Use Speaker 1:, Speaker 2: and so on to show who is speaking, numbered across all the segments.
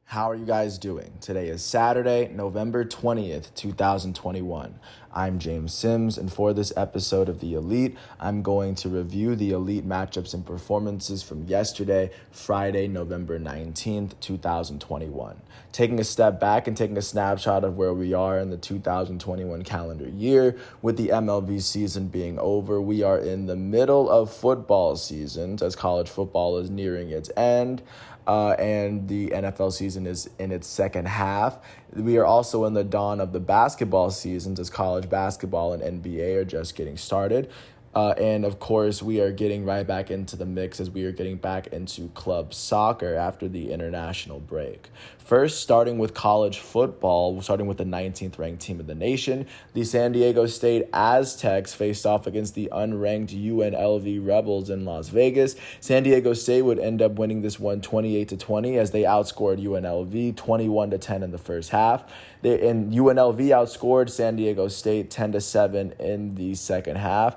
Speaker 1: How are you guys doing? Today is Saturday, November 20th, 2021. I'm James Sims, and for this episode of The Elite, I'm going to review the Elite matchups and performances from yesterday, Friday, November 19th, 2021. Taking a step back and taking a snapshot of where we are in the 2021 calendar year, with the MLB season being over, we are in the middle of football season as college football is nearing its end. And the NFL season is in its second half. We are also in the dawn of the basketball seasons as college basketball and NBA are just getting started. And of course, we are getting right back into the mix as we are getting back into club soccer after the international break. First, starting with college football, starting with the 19th ranked team of the nation, the San Diego State Aztecs faced off against the unranked UNLV Rebels in Las Vegas. San Diego State would end up winning this one 28-20 as they outscored UNLV 21-10 in the first half. And UNLV outscored San Diego State 10-7 in the second half.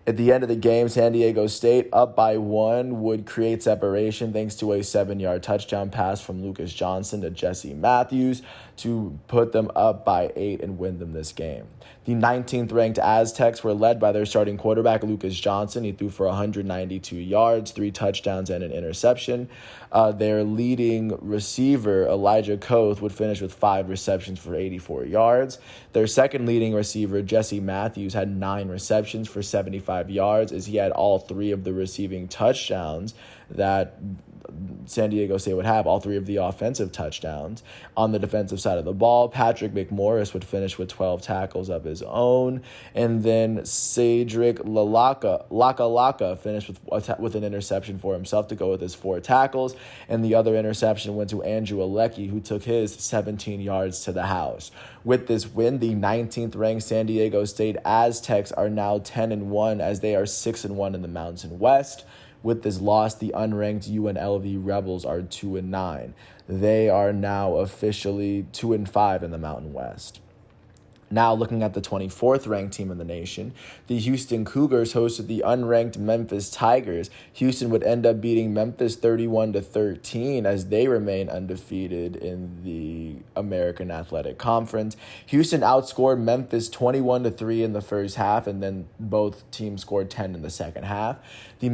Speaker 1: At the end of the game, San Diego State, up by one, would create separation thanks to a 7-yard touchdown pass from Lucas Johnson to Jesse Matthews to put them up by 8 and win them this game. The 19th ranked Aztecs were led by their starting quarterback, Lucas Johnson. He threw for 192 yards, 3 touchdowns, and an interception. Their leading receiver, Elijah Koth, would finish with 5 receptions for 84 yards. Their second leading receiver, Jesse Matthews, had 9 receptions for 75 yards as he had all 3 of the receiving touchdowns that San Diego State would have, all 3 of the offensive touchdowns. On the defensive side of the ball, Patrick McMorris would finish with 12 tackles of his own. And then Cedric Laka finished with an interception for himself to go with his 4 tackles. And the other interception went to Andrew Alecki, who took his 17 yards to the house. With this win, the 19th ranked San Diego State Aztecs are now 10-1 as they are 6-1 in the Mountain West. With this loss, the unranked UNLV Rebels are 2-9. They are now officially 2-5 in the Mountain West. Now looking at the 24th ranked team in the nation, the Houston Cougars hosted the unranked Memphis Tigers. Houston would end up beating Memphis 31-13 as they remain undefeated in the American Athletic Conference. Houston outscored Memphis 21-3 in the first half, and then both teams scored 10 in the second half. The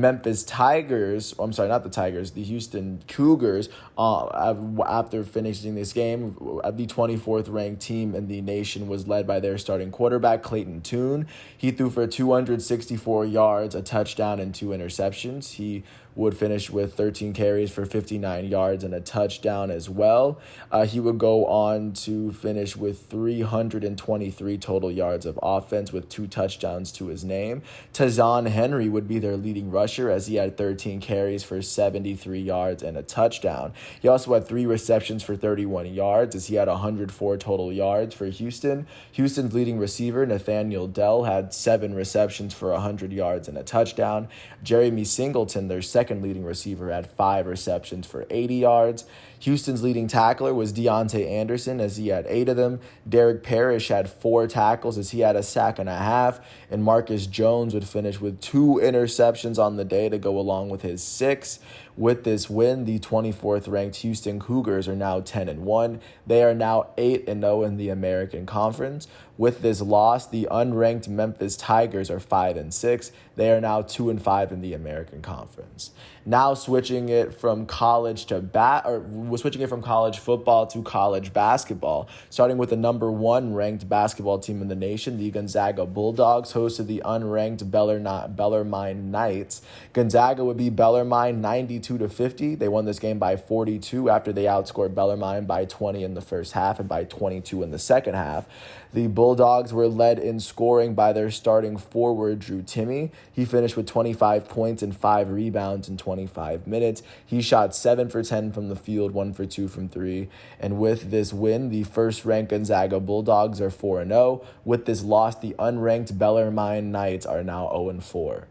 Speaker 1: the Houston Cougars, after finishing this game, the 24th ranked team in the nation was led by their starting quarterback, Clayton Tune. He threw for 264 yards, a touchdown, and 2 interceptions. He would finish with 13 carries for 59 yards and a touchdown as well. He would go on to finish with 323 total yards of offense with 2 touchdowns to his name. Tazan Henry would be their leading rusher as he had 13 carries for 73 yards and a touchdown. He also had 3 receptions for 31 yards as he had 104 total yards for Houston. Houston's leading receiver, Nathaniel Dell, had 7 receptions for 100 yards and a touchdown. Jeremy Singleton, their second leading receiver, had 5 receptions for 80 yards. Houston's leading tackler was Deontay Anderson as he had 8 of them. Derek Parrish had 4 tackles as he had a sack and a half. And Marcus Jones would finish with 2 interceptions on the day to go along with his 6. With this win, the 24th ranked Houston Cougars are now 10-1. They are now 8-0 in the American Conference. With this loss, the unranked Memphis Tigers are 5-6. They are now 2-5 in the American Conference. Now switching it from college football to college basketball. Starting with the number 1 ranked basketball team in the nation, the Gonzaga Bulldogs hosted the unranked Bellarmine Knights. Gonzaga would beat Bellarmine 92-50. They won this game by 42 after they outscored Bellarmine by 20 in the first half and by 22 in the second half. The Bulldogs were led in scoring by their starting forward, Drew Timme. He finished with 25 points and 5 rebounds in 25 minutes. He shot 7 for 10 from the field, 1 for 2 from 3. And with this win, the first-ranked Gonzaga Bulldogs are 4-0. With this loss, the unranked Bellarmine Knights are now 0-4.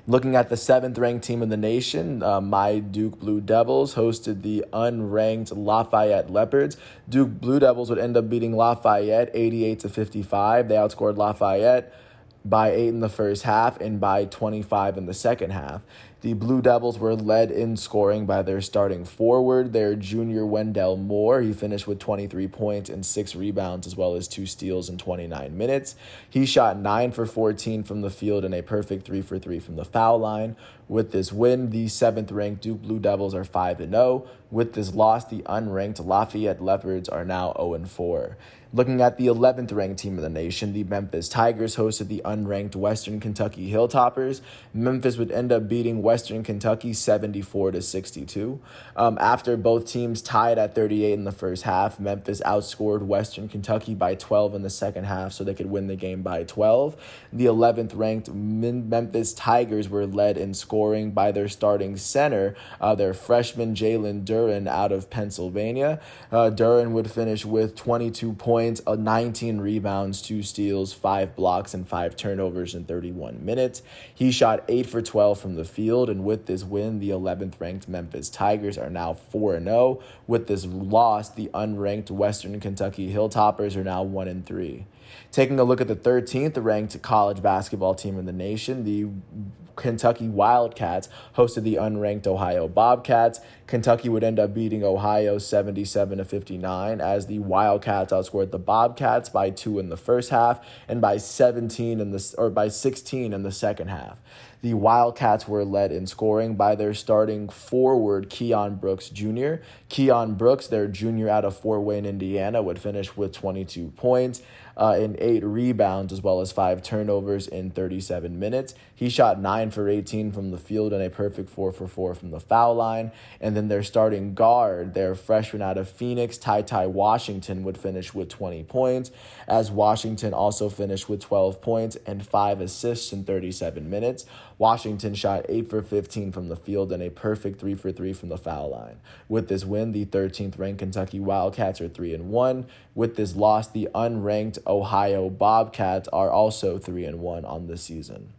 Speaker 1: Looking at the 7th ranked team in the nation, my Duke Blue Devils hosted the unranked Lafayette Leopards. Duke Blue Devils would end up beating Lafayette 88-55. They outscored Lafayette by 8 in the first half and by 25 in the second half. The Blue Devils were led in scoring by their starting forward, their junior Wendell Moore. He finished with 23 points and 6 rebounds, as well as 2 steals in 29 minutes. He shot 9 for 14 from the field and a perfect 3 for 3 from the foul line. With this win, the 7th-ranked Duke Blue Devils are 5-0. With this loss, the unranked Lafayette Leopards are now 0-4. Looking at the 11th-ranked team of the nation, the Memphis Tigers hosted the unranked Western Kentucky Hilltoppers. Memphis would end up beating Western Kentucky 74-62. After both teams tied at 38 in the first half, Memphis outscored Western Kentucky by 12 in the second half so they could win the game by 12. The 11th-ranked Memphis Tigers were led in scoring by their starting center, their freshman Jalen Duren out of Pennsylvania. Duren would finish with 22 points, 19 rebounds, 2 steals, 5 blocks, and 5 turnovers in 31 minutes. He shot 8 for 12 from the field, and with this win, the 11th-ranked Memphis Tigers are now 4-0. With this loss, the unranked Western Kentucky Hilltoppers are now 1-3. Taking a look at the 13th-ranked college basketball team in the nation, the Kentucky Wildcats hosted the unranked Ohio Bobcats. Kentucky would end up beating Ohio 77-59 as the Wildcats outscored the Bobcats by 2 in the first half and by 16 in the second half. The Wildcats were led in scoring by their starting forward, Keon Brooks Jr. Keon Brooks, their junior out of Fort Wayne, Indiana, would finish with 22 points and 8 rebounds, as well as 5 turnovers in 37 minutes. He shot 9 for 18 from the field and a perfect 4 for 4 from the foul line. And then their starting guard, their freshman out of Phoenix, Ty Washington, would finish with 20 points, as Washington also finished with 12 points and 5 assists in 37 minutes. Washington shot 8 for 15 from the field and a perfect 3 for 3 from the foul line. With this win, the 13th-ranked Kentucky Wildcats are 3-1. With this loss, the unranked Ohio Bobcats are also 3-1 on the season.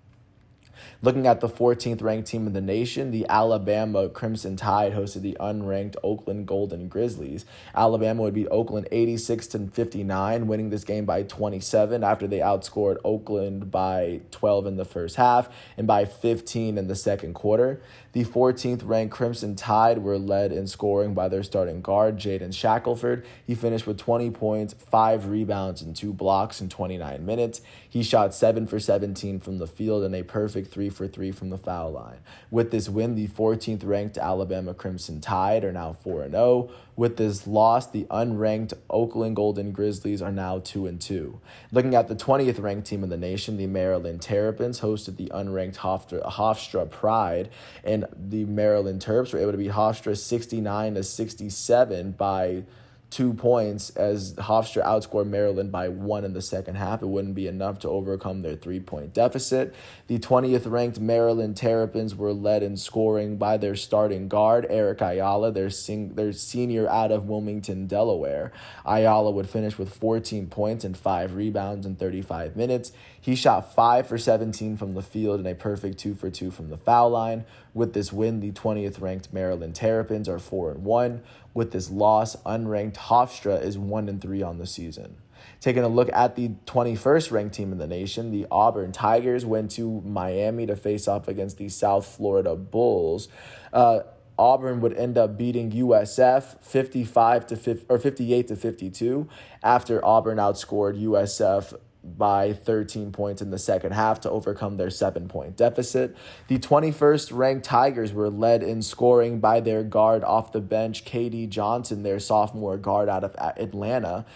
Speaker 1: Looking at the 14th-ranked team in the nation, the Alabama Crimson Tide hosted the unranked Oakland Golden Grizzlies. Alabama would beat Oakland 86-59, winning this game by 27 after they outscored Oakland by 12 in the first half and by 15 in the second quarter. The 14th-ranked Crimson Tide were led in scoring by their starting guard, Jaden Shackelford. He finished with 20 points, 5 rebounds, and 2 blocks in 29 minutes. He shot 7 for 17 from the field and a perfect 3 for 3 from the foul line. With this win, the 14th-ranked Alabama Crimson Tide are now 4-0. With this loss, the unranked Oakland Golden Grizzlies are now 2-2. Looking at the 20th-ranked team in the nation, the Maryland Terrapins hosted the unranked Hofstra Pride, and the Maryland Terps were able to beat Hofstra 69-67 by 2 points as Hofstra outscored Maryland by 1 in the second half. It wouldn't be enough to overcome their 3-point deficit. The 20th-ranked Maryland Terrapins were led in scoring by their starting guard, Eric Ayala, their senior out of Wilmington, Delaware. Ayala would finish with 14 points and 5 rebounds in 35 minutes. He shot 5 for 17 from the field and a perfect 2 for 2 from the foul line. With this win, the 20th-ranked Maryland Terrapins are 4-1. With this loss, unranked Hofstra is 1-3 on the season. Taking a look at the 21st-ranked team in the nation, the Auburn Tigers went to Miami to face off against the South Florida Bulls. Auburn would end up beating USF 58-52 after Auburn outscored USF by 13 points in the second half to overcome their 7-point deficit. The 21st-ranked Tigers were led in scoring by their guard off the bench, KD Johnson, their sophomore guard out of Atlanta.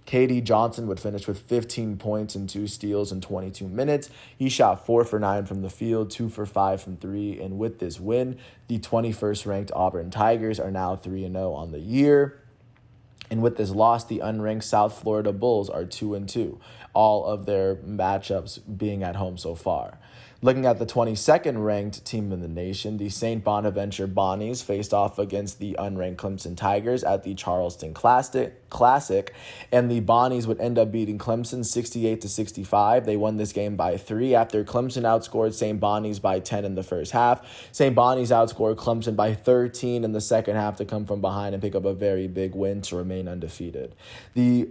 Speaker 1: KD Johnson would finish with 15 points and 2 steals in 22 minutes. He shot 4 for 9 from the field, 2 for 5 from 3, and with this win, the 21st-ranked Auburn Tigers are now 3-0 on the year. And with this loss, the unranked South Florida Bulls are 2-2, all of their matchups being at home so far. Looking at the 22nd ranked team in the nation, the St. Bonaventure Bonnies faced off against the unranked Clemson Tigers at the Charleston Classic, and the Bonnies would end up beating Clemson 68-65. They won this game by 3 after Clemson outscored St. Bonnies by 10 in the first half. St. Bonnies outscored Clemson by 13 in the second half to come from behind and pick up a very big win to remain undefeated. The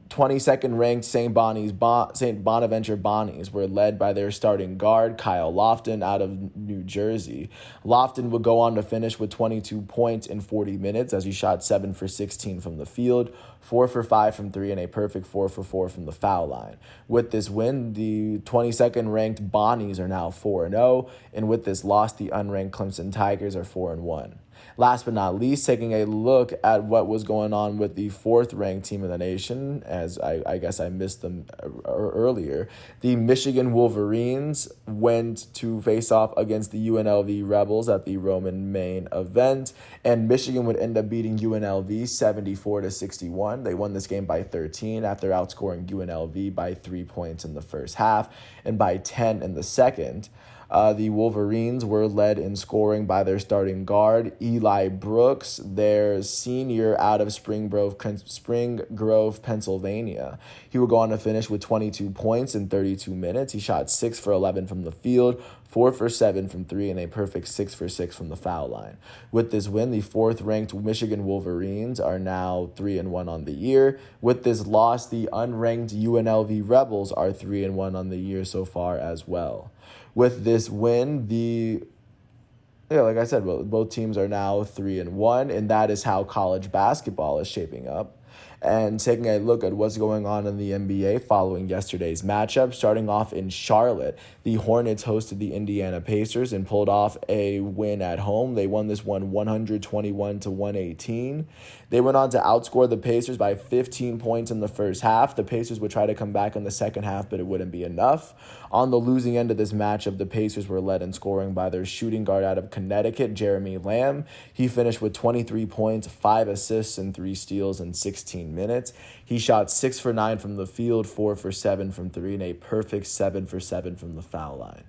Speaker 1: 22nd ranked St. Bonaventure Bonnies were led by their starting guard, Kyle Lofton, out of New Jersey. Lofton would go on to finish with 22 points in 40 minutes as he shot 7 for 16 from the field, 4 for 5 from 3, and a perfect 4 for 4 from the foul line. With this win, the 22nd ranked Bonnies are now 4-0, and with this loss, the unranked Clemson Tigers are 4-1. Last but not least, taking a look at what was going on with the 4th-ranked team in the nation, as I guess I missed them earlier. The Michigan Wolverines went to face off against the UNLV Rebels at the Roman main event, and Michigan would end up beating UNLV 74-61. They won this game by 13 after outscoring UNLV by 3 points in the first half and by 10 in the second. The Wolverines were led in scoring by their starting guard, Eli Brooks, their senior out of Spring Grove, Pennsylvania. He would go on to finish with 22 points in 32 minutes. He shot 6 for 11 from the field, 4 for 7 from 3, and a perfect 6 for 6 from the foul line. With this win, the 4th-ranked Michigan Wolverines are now 3-1 on the year. With this loss, the unranked UNLV Rebels are 3-1 on the year so far as well. With this win, like I said, both teams are now 3-1, and that is how college basketball is shaping up. And taking a look at what's going on in the NBA following yesterday's matchup, starting off in Charlotte, the Hornets hosted the Indiana Pacers and pulled off a win at home. They won this one 121-118. They went on to outscore the Pacers by 15 points in the first half. The Pacers would try to come back in the second half, but it wouldn't be enough. On the losing end of this matchup, the Pacers were led in scoring by their shooting guard out of Connecticut, Jeremy Lamb. He finished with 23 points, 5 assists, and 3 steals in 16 minutes. He shot 6 for 9 from the field, 4 for 7 from 3, and a perfect 7 for 7 from the foul line.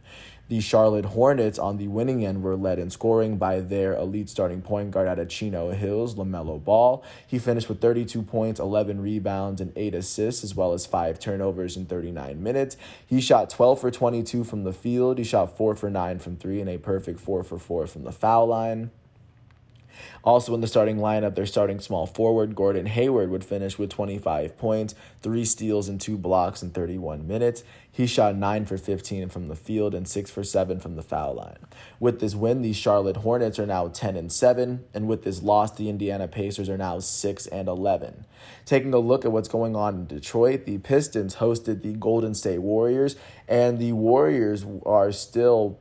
Speaker 1: The Charlotte Hornets on the winning end were led in scoring by their elite starting point guard out of Chino Hills, LaMelo Ball. He finished with 32 points, 11 rebounds, and 8 assists, as well as 5 turnovers in 39 minutes. He shot 12 for 22 from the field. He shot 4 for 9 from 3, and a perfect 4 for 4 from the foul line. Also in the starting lineup, their starting small forward, Gordon Hayward, would finish with 25 points, 3 steals, and 2 blocks in 31 minutes. He shot 9 for 15 from the field and 6 for 7 from the foul line. With this win, the Charlotte Hornets are now 10-7, and with this loss, the Indiana Pacers are now 6-11. Taking a look at what's going on in Detroit, the Pistons hosted the Golden State Warriors, and the Warriors are still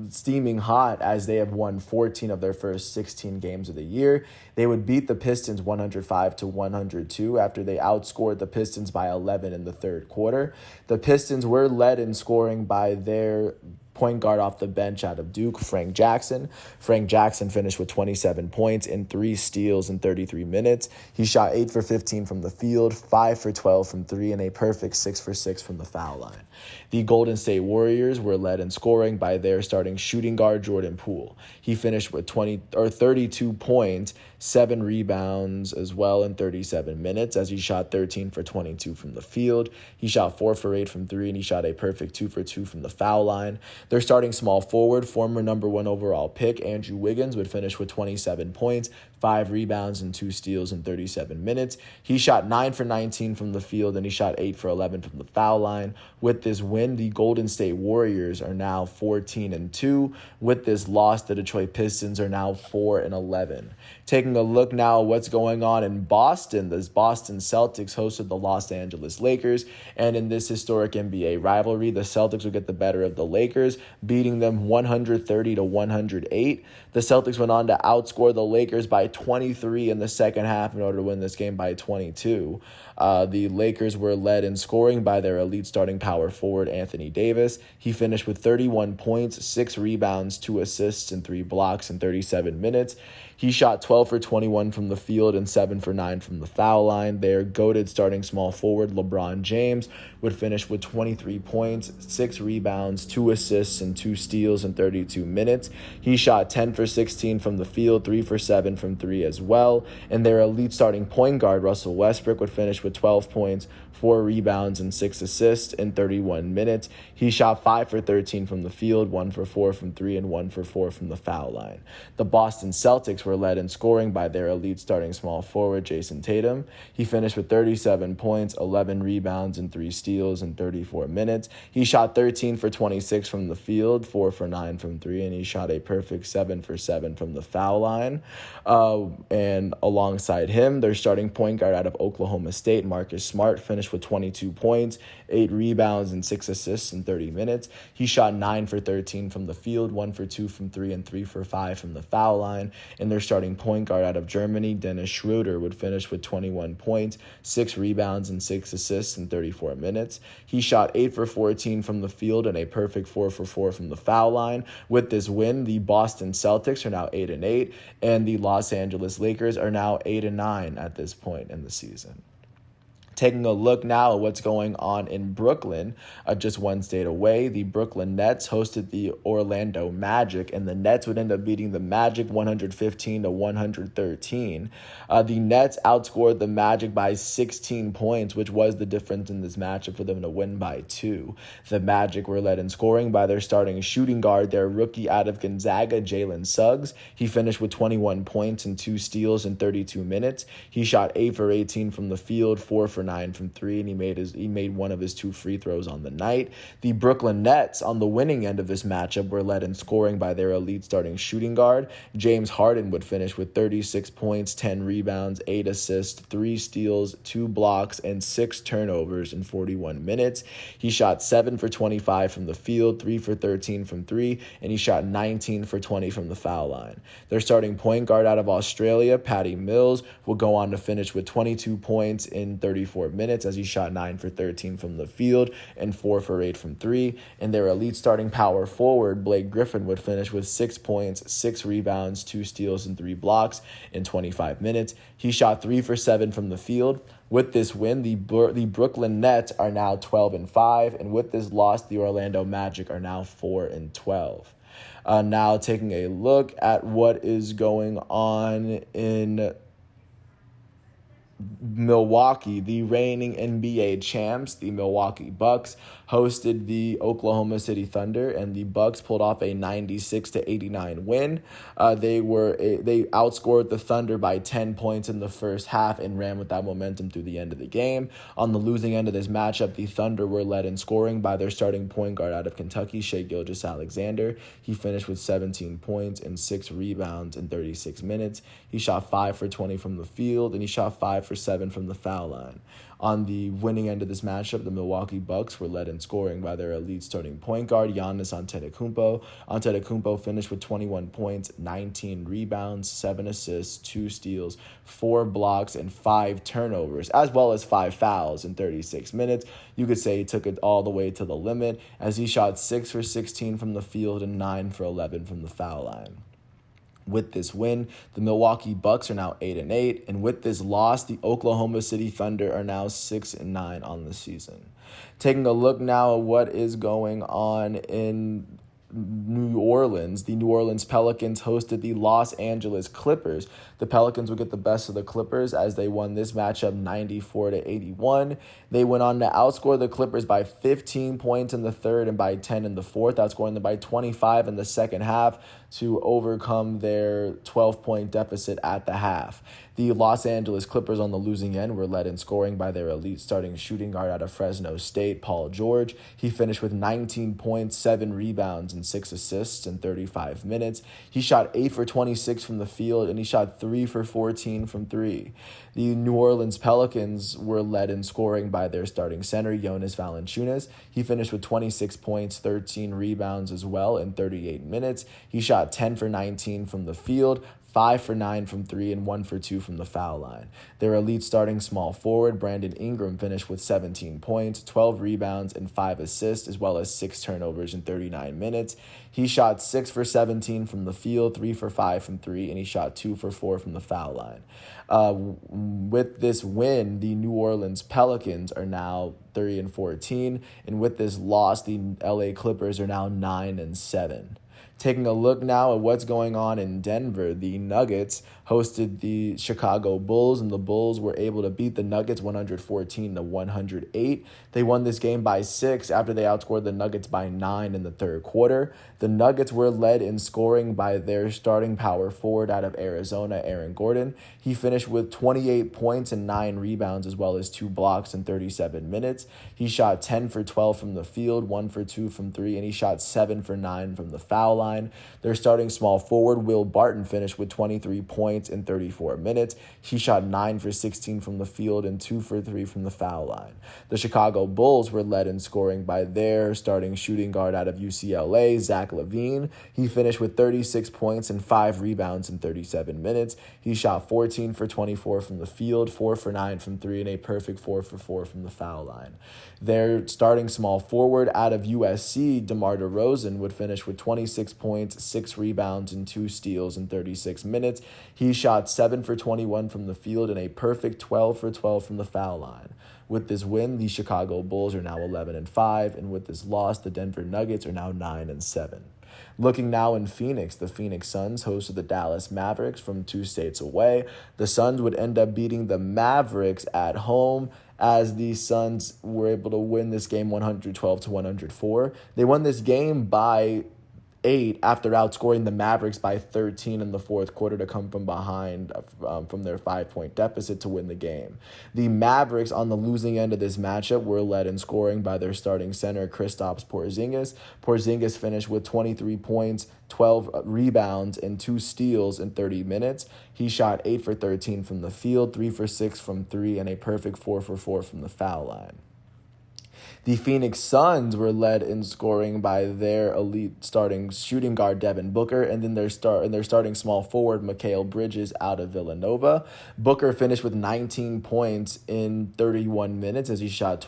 Speaker 1: steaming hot as they have won 14 of their first 16 games of the year. They would beat the Pistons 105-102 after they outscored the Pistons by 11 in the third quarter. The Pistons were led in scoring by their point guard off the bench out of Duke, Frank Jackson. Frank Jackson finished with 27 points and 3 steals in 33 minutes. He shot 8 for 15 from the field, 5 for 12 from 3, and a perfect 6 for 6 from the foul line. The Golden State Warriors were led in scoring by their starting shooting guard, Jordan Poole. He finished with 32 points, 7 rebounds as well in 37 minutes as he shot 13 for 22 from the field. He shot 4 for 8 from 3, and he shot a perfect 2 for 2 from the foul line. Their starting small forward, former number 1 overall pick, Andrew Wiggins, would finish with 27 points, 5 rebounds, and 2 steals in 37 minutes. He shot 9 for 19 from the field, and he shot 8 for 11 from the foul line. With this win, the Golden State Warriors are now 14-2. With this loss, the Detroit Pistons are now 4-11. Taking a look now at what's going on in Boston, the Boston Celtics hosted the Los Angeles Lakers, and in this historic NBA rivalry, the Celtics would get the better of the Lakers, beating them 130-108. The Celtics went on to outscore the Lakers by 23 in the second half in order to win this game by 22. The Lakers were led in scoring by their elite starting power forward, Anthony Davis. He finished with 31 points, 6 rebounds, 2 assists, and 3 blocks in 37 minutes. He shot 12 for 21 from the field and 7 for 9 from the foul line. Their goated starting small forward, LeBron James, would finish with 23 points, 6 rebounds, 2 assists, and 2 steals in 32 minutes. He shot 10 for 16 from the field, 3 for 7 from 3 as well. And their elite starting point guard, Russell Westbrook, would finish with 12 points, 4 rebounds, and 6 assists in 31 minutes. He shot 5 for 13 from the field, 1 for 4 from 3, and 1 for 4 from the foul line. The Boston Celtics were led in scoring by their elite starting small forward, Jayson Tatum. He finished with 37 points, 11 rebounds, and 3 steals in 34 minutes. He shot 13 for 26 from the field, 4 for 9 from 3, and he shot a perfect 7 for 7 from the foul line. And alongside him, their starting point guard out of Oklahoma State, Marcus Smart, finished with 22 points, 8 rebounds, and 6 assists in 30 minutes. He shot 9 for 13 from the field, 1 for 2 from 3, and 3 for 5 from the foul line. And their starting point guard out of Germany, Dennis Schroeder, would finish with 21 points, 6 rebounds, and 6 assists in 34 minutes. He shot 8 for 14 from the field and a perfect 4 for 4 from the foul line. With this win, the Boston Celtics are now 8-8, and the Los Angeles Lakers are now 8-9 at this point in the season. Taking a look now at what's going on in Brooklyn, just one state away, the Brooklyn Nets hosted the Orlando Magic, and the Nets would end up beating the Magic 115-113. The Nets outscored the Magic by 16 points, which was the difference in this matchup for them to win by 2. The Magic were led in scoring by their starting shooting guard, their rookie out of Gonzaga, Jalen Suggs. He finished with 21 points and 2 steals in 32 minutes. He shot 8 for 18 from the field, 4 for 9 from 3, and he made one of his 2 free throws on the night. The Brooklyn Nets, on the winning end of this matchup, were led in scoring by their elite starting shooting guard. James Harden would finish with 36 points, 10 rebounds, 8 assists, 3 steals, 2 blocks, and 6 turnovers in 41 minutes. He shot 7 for 25 from the field, 3 for 13 from 3, and he shot 19 for 20 from the foul line. Their starting point guard out of Australia, Patty Mills, will go on to finish with 22 points in 34 minutes as he shot 9 for 13 from the field and 4 for 8 from 3. And their elite starting power forward, Blake Griffin, would finish with 6 points, 6 rebounds, 2 steals, and 3 blocks in 25 minutes. He shot 3 for 7 from the field. With this win, the Brooklyn Nets are now 12-5, and with this loss, the Orlando Magic are now 4-12. Now taking a look at what is going on in Milwaukee, the reigning NBA champs, the Milwaukee Bucks, hosted the Oklahoma City Thunder, and the Bucks pulled off a 96-89 win. They outscored the Thunder by 10 points in the first half and ran with that momentum through the end of the game. On the losing end of this matchup, the Thunder were led in scoring by their starting point guard out of Kentucky, Shai Gilgeous-Alexander. He finished with 17 points and 6 rebounds in 36 minutes. He shot 5 for 20 from the field, and he shot 5 for 7 from the foul line. On the winning end of this matchup, the Milwaukee Bucks were led in scoring by their elite starting point guard, Giannis Antetokounmpo. Antetokounmpo finished with 21 points, 19 rebounds, 7 assists, 2 steals, 4 blocks, and 5 turnovers, as well as 5 fouls in 36 minutes. You could say he took it all the way to the limit as he shot 6 for 16 from the field and 9 for 11 from the foul line. With this win, the Milwaukee Bucks are now 8-8, and with this loss, the Oklahoma City Thunder are now 6-9 on the season. Taking a look now at what is going on in New Orleans, the New Orleans Pelicans hosted the Los Angeles Clippers. The Pelicans would get the best of the Clippers as they won this matchup 94-81. They went on to outscore the Clippers by 15 points in the third and by 10 in the fourth, outscoring them by 25 in the second half to overcome their 12-point deficit at the half. The Los Angeles Clippers on the losing end were led in scoring by their elite starting shooting guard out of Fresno State, Paul George. He finished with 19 points, 7 rebounds, and 6 assists in 35 minutes. He shot 8 for 26 from the field, and he shot 3 for 14 from 3. The New Orleans Pelicans were led in scoring by their starting center, Jonas Valanciunas. He finished with 26 points, 13 rebounds as well in 38 minutes. He shot 10 for 19 from the field, 5 for 9 from 3, and 1 for 2 from the foul line. Their elite starting small forward, Brandon Ingram, finished with 17 points, 12 rebounds, and 5 assists, as well as 6 turnovers in 39 minutes. He shot 6 for 17 from the field, 3 for 5 from 3, and he shot 2 for 4 from the foul line. With this win, the New Orleans Pelicans are now 3-14, and with this loss, the LA Clippers are now 9-7. Taking a look now at what's going on in Denver, the Nuggets hosted the Chicago Bulls, and the Bulls were able to beat the Nuggets 114-108. They won this game by 6 after they outscored the Nuggets by 9 in the third quarter. The Nuggets were led in scoring by their starting power forward out of Arizona, Aaron Gordon. He finished with 28 points and 9 rebounds, as well as 2 blocks in 37 minutes. He shot 10 for 12 from the field, 1 for 2 from 3, and he shot 7 for 9 from the foul line. Their starting small forward, Will Barton, finished with 23 points in 34 minutes. He shot 9 for 16 from the field and 2 for 3 from the foul line. The Chicago Bulls were led in scoring by their starting shooting guard out of UCLA, Zach LaVine. He finished with 36 points and 5 rebounds in 37 minutes. He shot 14 for 24 from the field, 4 for 9 from 3, and a perfect 4 for 4 from the foul line. Their starting small forward out of USC, DeMar DeRozan, would finish with 26 points, 6 rebounds, and 2 steals in 36 minutes. He shot 7 for 21 from the field and a perfect 12 for 12 from the foul line. With this win, the Chicago Bulls are now 11-5, and with this loss, the Denver Nuggets are now 9-7. Looking now in Phoenix, the Phoenix Suns hosted the Dallas Mavericks from 2 states away. The Suns would end up beating the Mavericks at home, as the Suns were able to win this game 112-104. They won this game by 8 after outscoring the Mavericks by 13 in the fourth quarter to come from behind from their 5-point deficit to win the game. The Mavericks on the losing end of this matchup were led in scoring by their starting center, Kristaps Porzingis. Porzingis finished with 23 points, 12 rebounds, and 2 steals in 30 minutes. He shot 8 for 13 from the field, 3 for 6 from 3, and a perfect 4 for 4 from the foul line. The Phoenix Suns were led in scoring by their elite starting shooting guard, Devin Booker, and then their starting small forward, Mikal Bridges, out of Villanova. Booker finished with 19 points in 31 minutes as he shot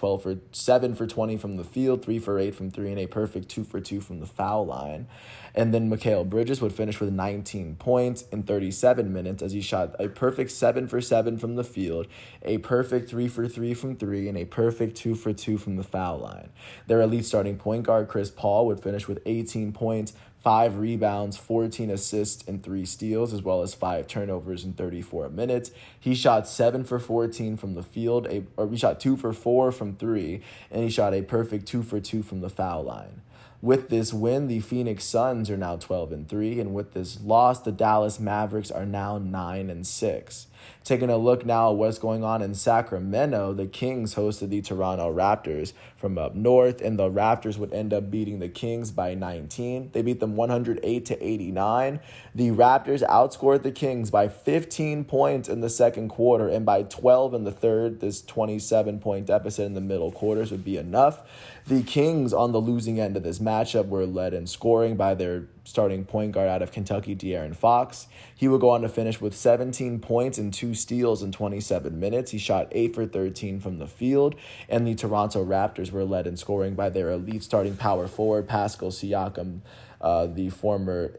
Speaker 1: 7 for 20 from the field, 3 for 8 from 3, and a perfect 2 for 2 from the foul line. And then Mikal Bridges would finish with 19 points in 37 minutes as he shot a perfect 7 for 7 from the field, a perfect 3 for 3 from 3, and a perfect 2 for 2 from the foul line. Their elite starting point guard, Chris Paul, would finish with 18 points, 5 rebounds, 14 assists, and 3 steals, as well as 5 turnovers in 34 minutes. He shot 7 for 14 from the field, he shot 2 for 4 from 3, and he shot a perfect 2 for 2 from the foul line. With this win, the Phoenix Suns are now 12-3, and with this loss, the Dallas Mavericks are now 9-6. Taking a look now at what's going on in Sacramento, the Kings hosted the Toronto Raptors from up north, and the Raptors would end up beating the Kings by 19. They beat them 108-89. The Raptors outscored the Kings by 15 points in the second quarter and by 12 in the third. This 27-point deficit in the middle quarters would be enough. The Kings on the losing end of this matchup were led in scoring by their starting point guard out of Kentucky, De'Aaron Fox. He would go on to finish with 17 points and 2 steals in 27 minutes. He shot 8 for 13 from the field, and the Toronto Raptors were led in scoring by their elite starting power forward, Pascal Siakam, the former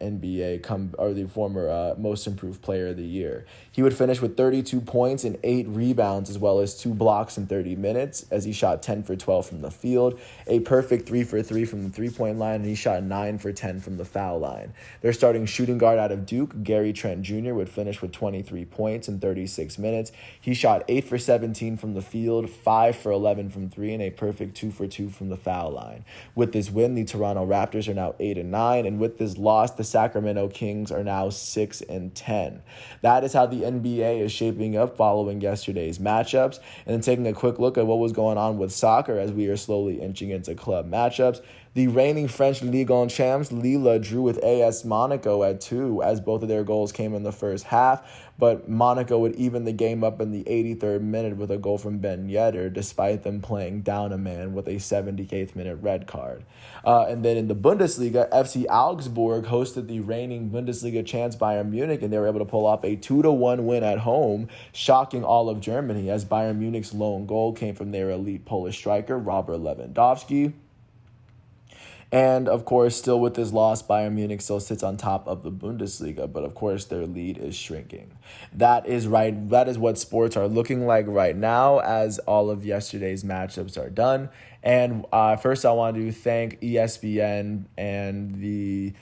Speaker 1: most improved player of the year. He would finish with 32 points and 8 rebounds, as well as 2 blocks in 30 minutes as he shot 10 for 12 from the field, a perfect 3 for 3 from the three-point line, and he shot 9 for 10 from the foul line. Their starting shooting guard out of Duke, Trent Jr., would finish with 23 points in 36 minutes. He shot 8 for 17 from the field, 5 for 11 from 3, and a perfect 2 for 2 from the foul line. With this win, the Toronto Raptors are now 8-9, and with this loss, the Sacramento Kings are now 6-10. That is how the NBA is shaping up following yesterday's matchups. And then taking a quick look at what was going on with soccer as we are slowly inching into club matchups. The reigning French Ligue 1 champs, Lille, drew with AS Monaco at 2 as both of their goals came in the first half, but Monaco would even the game up in the 83rd minute with a goal from Ben Yedder, despite them playing down a man with a 78th minute red card. And then in the Bundesliga, FC Augsburg hosted the reigning Bundesliga champs Bayern Munich, and they were able to pull off a 2-1 win at home, shocking all of Germany as Bayern Munich's lone goal came from their elite Polish striker, Robert Lewandowski. And, of course, still with this loss, Bayern Munich still sits on top of the Bundesliga, but, of course, their lead is shrinking. That is right. That is what sports are looking like right now as all of yesterday's matchups are done. And first, I want to thank ESPN and the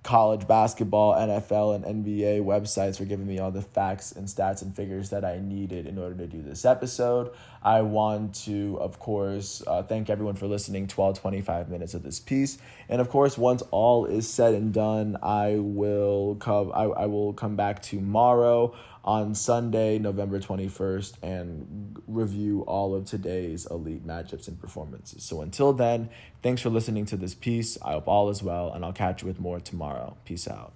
Speaker 1: college basketball, NFL, and NBA websites for giving me all the facts and stats and figures that I needed in order to do this episode. I want to, of course, thank everyone for listening to all 25 minutes of this piece. And of course, once all is said and done, I will come back tomorrow on Sunday, November 21st, and review all of today's elite matchups and performances. So until then, thanks for listening to this piece. I hope all is well, and I'll catch you with more tomorrow. Peace out.